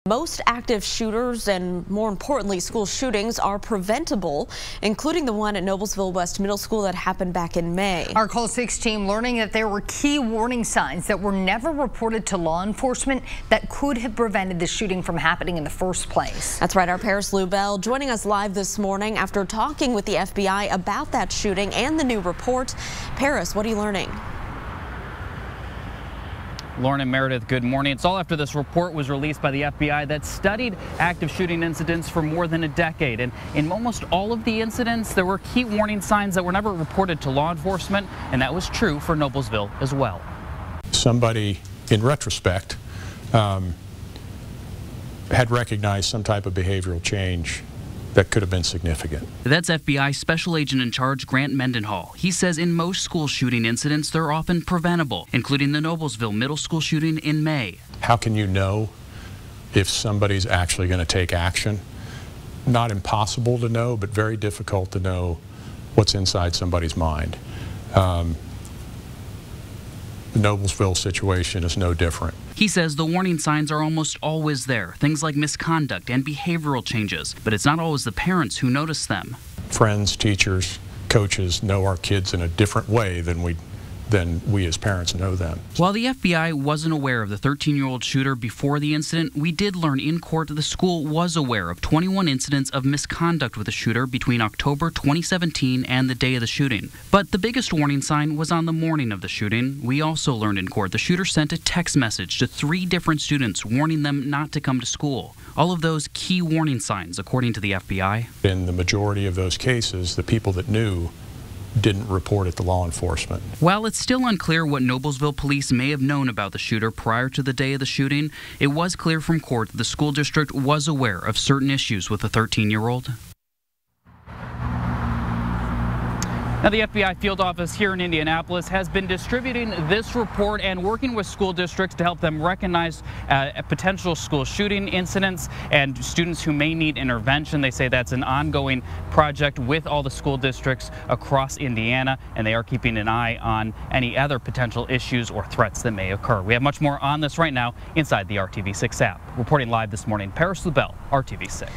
Most active shooters and, more importantly, school shootings are preventable, including the one at Noblesville West Middle School that happened back in May. Our Call 6 team learning that there were key warning signs that were never reported to law enforcement that could have prevented the shooting from happening in the first place. That's right. Our Paris Lubell joining us live this morning after talking with the FBI about that shooting and the new report. Paris, what are you learning? Lauren and Meredith, good morning. It's all after this report was released by the FBI that studied active shooting incidents for more than a decade. And in almost all of the incidents, there were key warning signs that were never reported to law enforcement, and that was true for Noblesville as well. Somebody, in retrospect, had recognized some type of behavioral change that could have been significant. That's FBI Special Agent in Charge Grant Mendenhall. He says in most school shooting incidents, they're often preventable, including the Noblesville Middle School shooting in May. How can you know if somebody's actually going to take action? Not impossible to know, but very difficult to know what's inside somebody's mind. The Noblesville situation is no different. He says the warning signs are almost always there, things like misconduct and behavioral changes, but it's not always the parents who notice them. Friends, teachers, coaches know our kids in a different way than we as parents know them. While the FBI wasn't aware of the 13-year-old shooter before the incident, we did learn in court that the school was aware of 21 incidents of misconduct with the shooter between October 2017 and the day of the shooting. But the biggest warning sign was on the morning of the shooting. We also learned in court the shooter sent a text message to 3 different students warning them not to come to school. All of those key warning signs, according to the FBI. In the majority of those cases, the people that knew didn't report it to law enforcement. While it's still unclear what Noblesville police may have known about the shooter prior to the day of the shooting, it was clear from court that the school district was aware of certain issues with the 13-year-old. Now, the FBI field office here in Indianapolis has been distributing this report and working with school districts to help them recognize potential school shooting incidents and students who may need intervention. They say that's an ongoing project with all the school districts across Indiana, and they are keeping an eye on any other potential issues or threats that may occur. We have much more on this right now inside the RTV6 app. Reporting live this morning, Paris Lubell, RTV6.